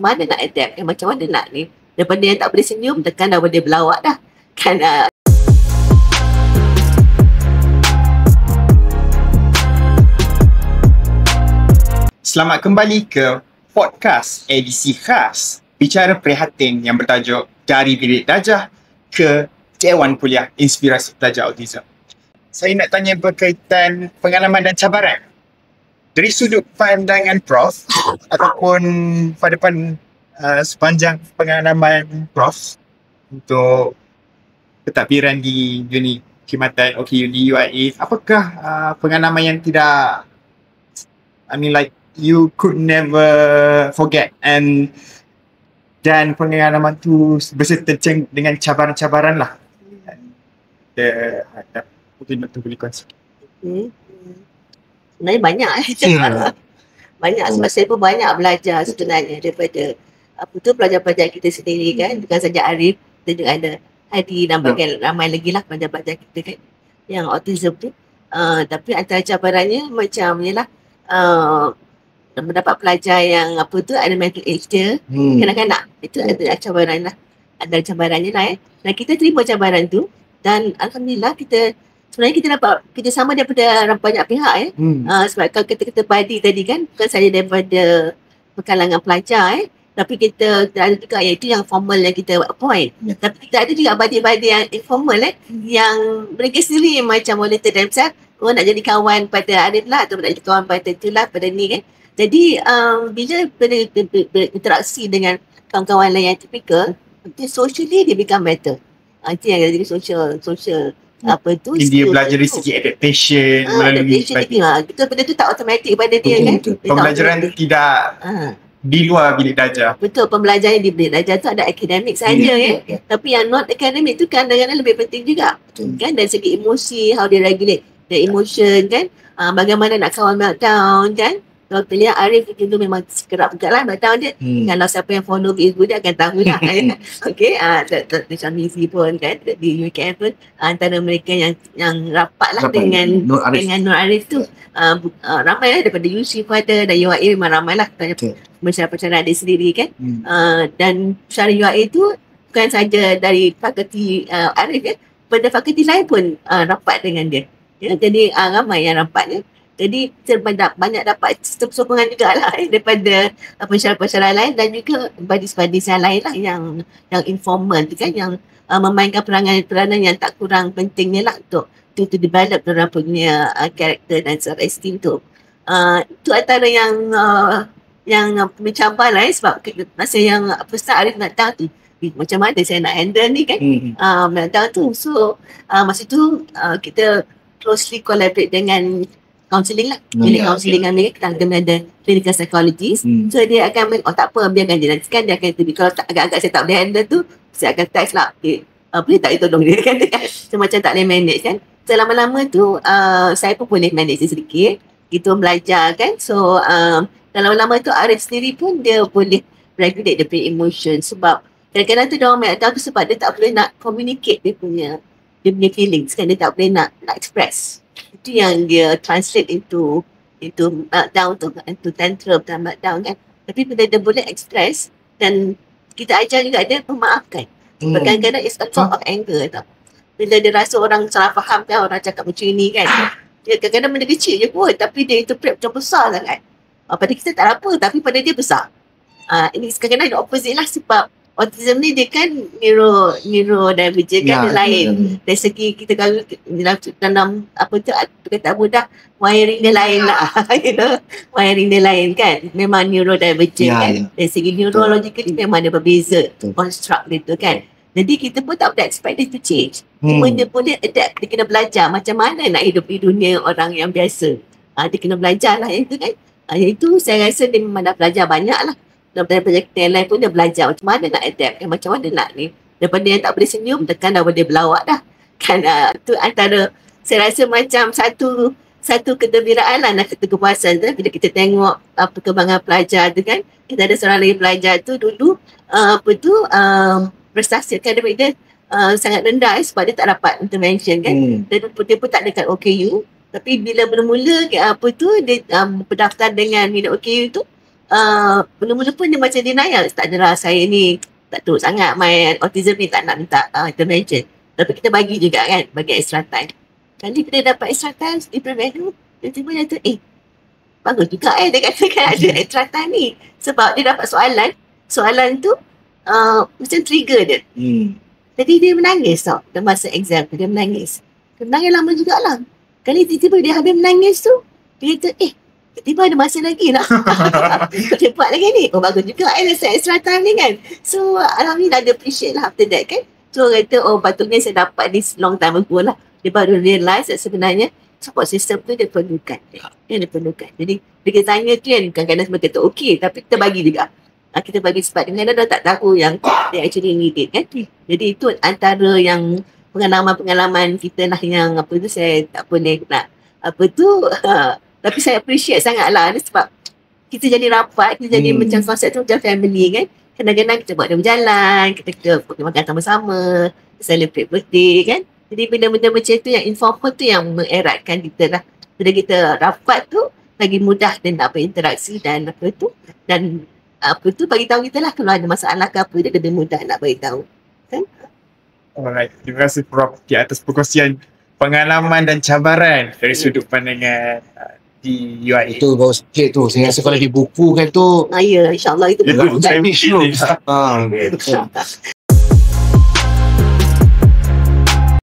Mana nak adapt kan, macam mana nak ni, daripada yang tak boleh senyum tekan dah boleh berlawak dah kan. Selamat kembali ke podcast edisi khas Bicara Prihatin yang bertajuk Dari Bilik Dajah ke Dewan Kuliah Inspirasi Pelajar Autism. Saya nak tanya berkaitan pengalaman dan cabaran dari sudut pandangan Prof ataupun pada sepanjang pengalaman Prof untuk pentadbiran di Unit Khidmatan OKU di UIA. Apakah pengalaman yang tidak, you could never forget dan pengalaman tu berserta dengan cabaran-cabaran lah. Mungkin Dr. boleh kongsi. Sebenarnya banyak banyak sebab saya pun banyak belajar sebenarnya daripada pelajar-pelajar kita sendiri kan. Bukan saja Arif, kita juga ada Hadi dan ramai lagi lah pelajar-pelajar kita kan yang autism tu. Tapi antara cabarannya macam ni lah, mendapat pelajar yang ada mental age dia kanak-kanak, itu ada cabaran lah, ada cabarannya lah dan kita terima cabaran tu dan Alhamdulillah sebenarnya kita dapat kerjasama daripada banyak pihak sebab kalau kita body tadi kan bukan saja daripada kalangan pelajar tapi kita ada juga iaitu yang formal yang kita appoint, tapi kita ada juga body-body yang informal yang mereka sendiri macam volunteer themselves, nak jadi kawan pada Arif lah atau nak jadi kawan pada tu lah, pada ni kan. Jadi bila berinteraksi dengan kawan-kawan lain yang tipikal, socially dia become better. Itu yang jadi social dia belajar dari segi adaptation melalui kita benda tu tak automatik pada dia kan. Pembelajaran tidak di luar bilik dajah. Betul, pembelajaran di bilik dajah tu ada akademik saja tapi yang not akademik tu kadang-kadang lebih penting juga kan, dari segi emosi, how they regulate the emotion kan, bagaimana nak kawal meltdown kan. Kalau kita lihat Arif itu memang kerap juga lah meltdown dia. Kalau siapa yang follow Facebook dia akan tahu lah. Okay, macam Mizi pun kan di UKM pun antara mereka yang rapat lah dengan Nur Arif tu. Ramai lah daripada UC pun ada, dan UIA memang ramai lah masyarakat dia sendiri kan. Dan secara UIA tu bukan saja dari fakulti Arif pada fakulti lain pun rapat dengan dia. Jadi ramai yang rapat Jadi banyak dapat sokongan juga lah daripada masyarakat lain dan juga badis-badis yang lain lah yang informal tu kan, yang memainkan peranan yang tak kurang pentingnya lah untuk to develop orang punya karakter dan self-esteem tu. Itu antara yang mencabar lah sebab masa yang first Arif nak tahu tu macam mana saya nak handle ni kan, meltdown tu. So masa tu kita closely collaborate dengan counselling lah. Bilik counselling dengan mereka, kita ada clinical psychologist. So dia akan tak apa, biarkan dia nantikan, dia akan interview. Kalau agak-agak saya tak boleh handle tu, saya akan text lah, boleh tak tolong dia kan. So macam tak boleh manage kan. So lama-lama tu saya pun boleh manage sedikit. Kita belajar kan. So lama-lama tu Arif sendiri pun dia boleh regulate dia punya emotion. Sebab kadang-kadang tu dia orang meltdown tu sebab dia tak boleh nak communicate dia punya feelings kan. Dia tak boleh nak express. Itu yang dia translate into meltdown tu, into tantrum dan meltdown kan. Tapi bila dia boleh express dan kita ajar juga dia memaafkan. Kadang-kadang it's a form of anger tau. Bila dia rasa orang salah faham kan, orang cakap macam ni kan, dia kadang-kadang benda kecil je pun tapi dia interpret macam besar sangat. Pada kita tak apa tapi pada dia besar. Ini kadang-kadang the opposite lah, sebab autism ni dia kan neurodivergent kan, dia lain. Dari segi kita kalau dalam perkataan mudah, wiring dia lain lah. Wiring dia lain kan. Memang neurodivergent kan. Dari segi neurological dia memang dia berbeza construct dia tu kan. Jadi kita pun tak boleh expect dia to change. Cuma dia boleh adapt, dia kena belajar macam mana nak hidup di dunia orang yang biasa. Dia kena belajar lah itu kan. Itu saya rasa dia memang dah belajar banyak lah. Daripada projek yang lain pun dia belajar macam mana nak adapt, macam mana nak ni. Daripada yang tak boleh senyum tekan dah boleh berlawak dah kan. Tu antara saya rasa macam satu kegembiraan lah, satu kepuasan tu bila kita tengok perkembangan pelajar tu kan. Kita ada seorang lagi pelajar tu dulu prestasi akademik dia sangat rendah sebab dia tak dapat intervention kan. Dia pun tak dekat OKU, tapi bila bermula dia berdaftar dengan minat OKU tu, mula-mula pun dia macam denial. Tak adalah, saya ni tak teruk sangat, my autism ni tak nak minta intervention. Tapi kita bagi juga kan, bagi extra time. Kali kita dapat extra time di preview, tiba-tiba dia tu, bagus juga dia katakan ada extra time ni. Sebab dia dapat soalan tu macam trigger dia. Jadi dia menangis tau, dalam masa exam tu dia menangis. Dia menangis lama jugalah. Kali tiba-tiba dia habis menangis tu, dia kata, tiba-tiba ada masa lagi nak dia buat lagi ni. Bagus juga extra time ni kan. So alhamdulillah dia appreciate lah after that kan. So kata patutnya saya dapat this long time ago lah. Dia baru realise that sebenarnya support system tu dia perlukan. Dia perlukan. Jadi bila kita tanya tu kan, kadang-kadang semua kata okey, tapi kita bagi juga. Kita bagi sebab dengan dia tak tahu yang dia actually need it kan. Jadi itu antara yang pengalaman-pengalaman kita lah yang apa tu saya tak boleh nak apa tu tapi saya appreciate sangat lah sebab kita jadi rapat, kita jadi macam konsep tu macam family kan. Kadang-kadang kita buat dia berjalan, kita pergi makan sama-sama, celebrate birthday kan. Jadi benda-benda macam tu yang informal tu yang mengeratkan kita lah. Bila kita rapat tu lagi mudah dan nak berinteraksi dan apa tu. Dan apa tu bagi tahu kita lah kalau ada masalah ke apa, dia lebih mudah nak bagi tahu. Kan? Alright, terima kasih Prof di atas perkongsian pengalaman dan cabaran dari sudut pandangan di UIA. Itu baru sikit tu. Saya rasa kalau di buku kan tu Ya, insyaAllah itu betul. finish tu.